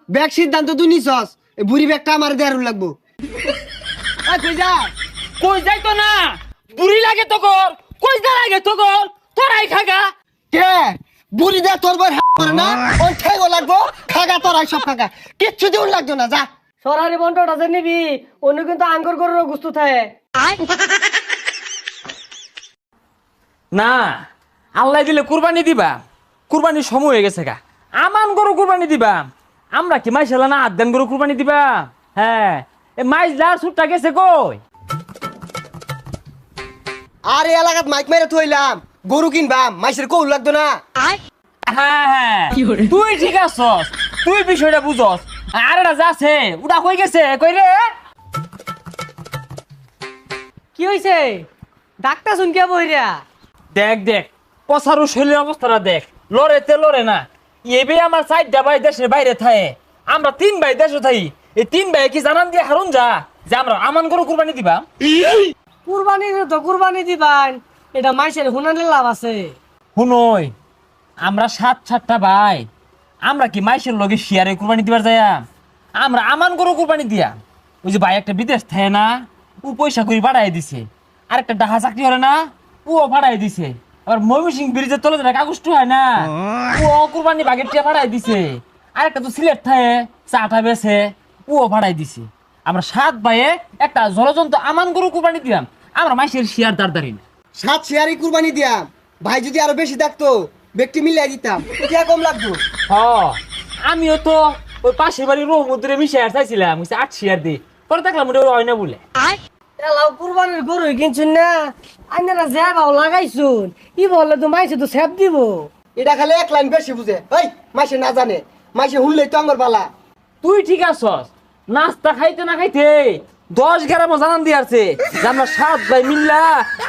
Bag সিদ্ধান্ত তুই নিছস এই বুড়ি ব্যাগটা আমার দেয়ার লাগবো। কই যা কই যাই তো না বুড়ি লাগে তো কর কই যা লাগে তো কর তোরাই খাগা কে বুড়ি দে তোর বই করে না ওই ঠেগো লাগবো খাগা তোরাই সব খাগা কিচ্ছু দিউন লাগতো না যা। সরারি বন্টটা যে নিবি অন্য কিন্তু আঙ্গুর গরুর গুস্তু থাকে। না আল্লাহ দিলে কুরবানি দিবা কুরবানির সময় হয়ে গেছে গা আমান গরু কুরবানি দিবা আমরা কি মাইশালা না আদান গরু কুরবানি দিবা হ্যাঁ এ মাইজ লার সুটটা গেছে কই আর এই এলাকাত মাইক মেরে থইলাম গরু কিনবাম মাইসের কৌল লাগতো না। হ্যাঁ হ্যাঁ তুই ঠিক আছস তুই বিষয়টা বুঝস আর এটা যাচ্ছে ওটা কই গেছে কই রে কি হইছে ডাক্তার শুন কে বইরা দেখ দেখ পসারু শরীরের অবস্থাটা দেখ লড়েতে লড়ে না এবে আমার চারটা ভাই দেশের বাইরে থাকে আমরা 3 ভাই দেশে থাই এই 3 ভাই কি জানান দিয়ে হারুন যা যে আমরা আমান গরু কুরবানি দিবা কুরবানি দিবান এটা মাইসের হুনানের লাভ আছে। শুনই আমরা 7-7টা ভাই আমরা কি মাইশের লগে শেয়ারে কুরবানি দিবার যাইয়া আমরা আমান গরু কুরবানি দিয়া ওই যে ভাই একটা বিদেশ থাকে না ও পয়সা করে বাড়াই দিছে আর একটা ডাহা চাকরি হলে না ও ভাড়াই দিছে আবার ময়মনসিং ব্রিজের তলে যেটা কাগজটা হয় না ও কুরবানি বাগের টিয়া ভাড়াই দিছে আর একটা তো সিলেট থাকে চাটা বেছে ও ভাড়াই দিছে আমরা 7 ভাইয়ে একটা জলজন্ত আমান গরু কুরবানি দিলাম আমরা মাইশের শেয়ার দাঁড় না 7 শেয়ারই কুরবানি দিয়াম ভাই যদি আরো বেশি থাকতো ব্যক্তি মিলাই দিতাম কে কম লাগতো। হ আমিও তো ওই পাশের বাড়ির রহমতুরে মিশে চাইছিলাম 8 শেয়ার দি পরে দেখলাম ওটা হয় না বলে এলাও কুরবানির গরু কিনছুন না আইনারা যা বাও লাগাইছুন ই বলে তো মাইসে তো সেব দিব। এটা খালি এক লাইন বেশি বুঝে এই মাইসে না জানে মাইসে হুনলেই তো আঙ্গর বালা। তুই ঠিক আছস নাস্তা খাইতে না খাইতে 10 গ্রাম জানান দিয়াছে যে আমরা 7 ভাই মিল্লা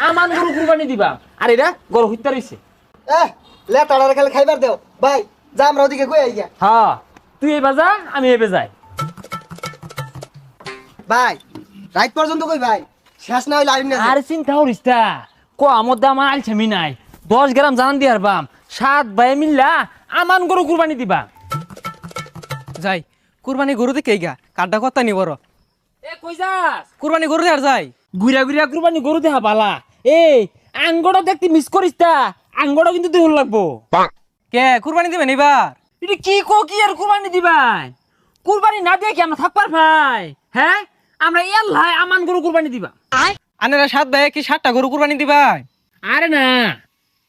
আমান গরু কুরবানি দিবা আর এরা গরু হইতে রইছে লেটাড়ারে খালি খাইবার দেও ভাই যা আমরা ওদিকে কই আইগা। হ্যাঁ তুই এবার যা আমি এবার যাই ভাই রাত পর্যন্ত কই ভাই শেষ না হইলে আইন না আর চিন্তা করিস তা কো আমার দাম আলছামি নাই 10 গ্রাম জানান দিয়ার বাম 7 ভাই মিল্লা আমান গরু কুরবানি দিবা যাই কুরবানি গরু দেখে গা কাঠটা কত নি বড় এ কই যাস কুরবানি গরু দেখার যাই গুড়া গুড়া কুরবানি গরু দেখা পালা এই আঙ্গড়া দেখতে মিস করিস তা আঙ্গড়া কিন্তু দেহ লাগবো কে কুরবানি দিবেন এবার এটা কি কো কি আর কুরবানি দিবাই কুরবানি না দিয়ে কি আমরা থাকবার ভাই হ্যাঁ আমরা এল্লাই আমান গরু কুরবানি দিবা আনেরা 7 ভাই কি 7টা গরু কুরবানি দিবাই আরে না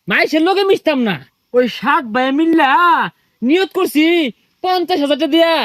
মাইসের লোকে মিশতাম না ওই 7 ভাই মিল্লা নিয়ত করছি 50,000 টাকা দিয়া